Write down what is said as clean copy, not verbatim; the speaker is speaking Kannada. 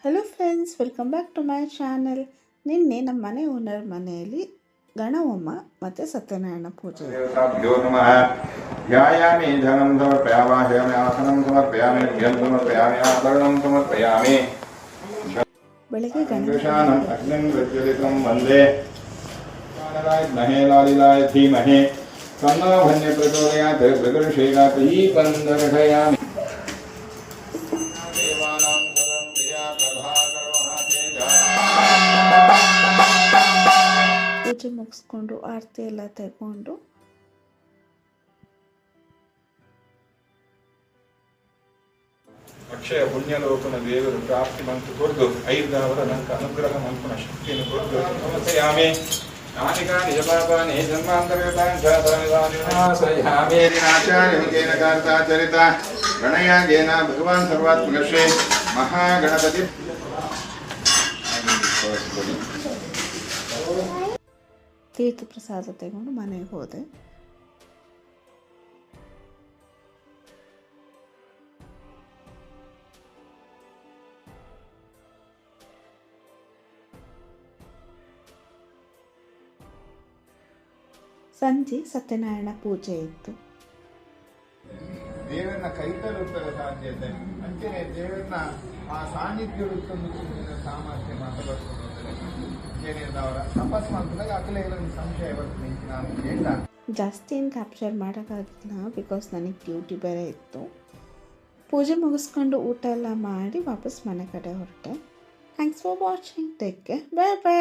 Hello friends, welcome back to my channel. ನಿನ್ನೆ ನಮ್ಮ ಮನೆ ಓನರ್ ಮನೆಯಲ್ಲಿ ಗಣಹೋಮ ಮತ್ತು ಸತ್ಯನಾರಾಯಣ ಪೂಜೆ. ದೇವತಾಭ್ಯೋ ನಮಃ. ಧ್ಯಾಯಾಮಿ ಧನಂ ಸಮರ್ಪಯಾಮಿ ಆಸನಂ ಸಮರ್ಪಯಾಮಿ ಭ್ಯಂ ಸಮರ್ಪಯಾಮಿ ಆಭರಣಂ ಸಮರ್ಪಯಾಮಿ. ಬೆಳಗ್ಗೆ ಗಣೇಶಾನಂ ಅಗ್ನಿಂ ಪ್ರಜ್ವಲಿತಂ ವಂದೇ ಮಹೇ ಲಾಲಿಲಾಯ ಧೀಮಹಿ ತನ್ನೋ ಭನ್ಯ ಪ್ರಚೋದಯಾತ್ ಪ್ರಕೃಷೇಗಾತ್ ಈ ಕಂದರ್ಷಯಾಮಿ. ಪೂಜೆ ಮುಗಿಸ್ಕೊಂಡು ಆರತಿ ಎಲ್ಲ ತೆಗೊಂಡು ಅಕ್ಷಯ ಪುಣ್ಯಲೋಕನ ದೇವರು ಪ್ರಾಪ್ತಿ ಮಂತು ಕೊಡ್ದು 5,000 ನಂಕ ಅನುಗ್ರಹ ಮಂಕುನ ಶಕ್ತಿಯನ್ನು ಕೊಡ್ದು ನಮಸ್ತೆಯಾಮಿ. ನಾನಿಕಾನಿ ಜಪಾಪಾನಿ ಜನ್ಮಾಂತರ್ಗತಾಂಚಾಪರಮಿದಾನಿ ನಾಚಾರ್ಯಮಿಕೇನ ಕಾರ್ತಾಚರಿತ ಗಣಯಾಗೇನ ಭಗವಾನ್ ಸರ್ವಾತ್ಮಕಶ್ರೀ ಮಹಾಗಣಪತಿ. ತೀರ್ಥ ಪ್ರಸಾದ ತೆಗೊಂಡು ಮನೆಗೆ ಹೋದೆ. ಸಂಜೆ ಸತ್ಯನಾರಾಯಣ ಪೂಜೆ ಇತ್ತು. ದೇವರನ್ನ ಕೈತಲುತ್ತದ ಸಾಧ್ಯತೆ ಅಂಚೆನೆ ದೇವರನ್ನ ಆ ಸಾನ್ನಿಧ್ಯ ಸಾಮರ್ಥ್ಯ ಮಾತಾಡ್ಕೊಂಡು ಅವರ ತಪಸ್ ಮಾಡಿದಾಗ ಅಕಲೆಗಳನ್ನು ಸಂಶಯ ಬರ್ತದೆ. ನಾನು ಹೇಳ್ದ ಜಾಸ್ತಿ ಏನು ಕ್ಯಾಪ್ಚರ್ ಮಾಡೋಕ್ಕಾಗಿಲ್ಲ, ಬಿಕಾಸ್ ನನಗೆ ಡ್ಯೂಟಿ ಬೇರೆ ಇತ್ತು. ಪೂಜೆ ಮುಗಿಸ್ಕೊಂಡು ಊಟ ಎಲ್ಲ ಮಾಡಿ ವಾಪಸ್ ಮನೆ ಕಡೆ ಹೊರಟೆ. Thanks for watching. Take care. Bye bye.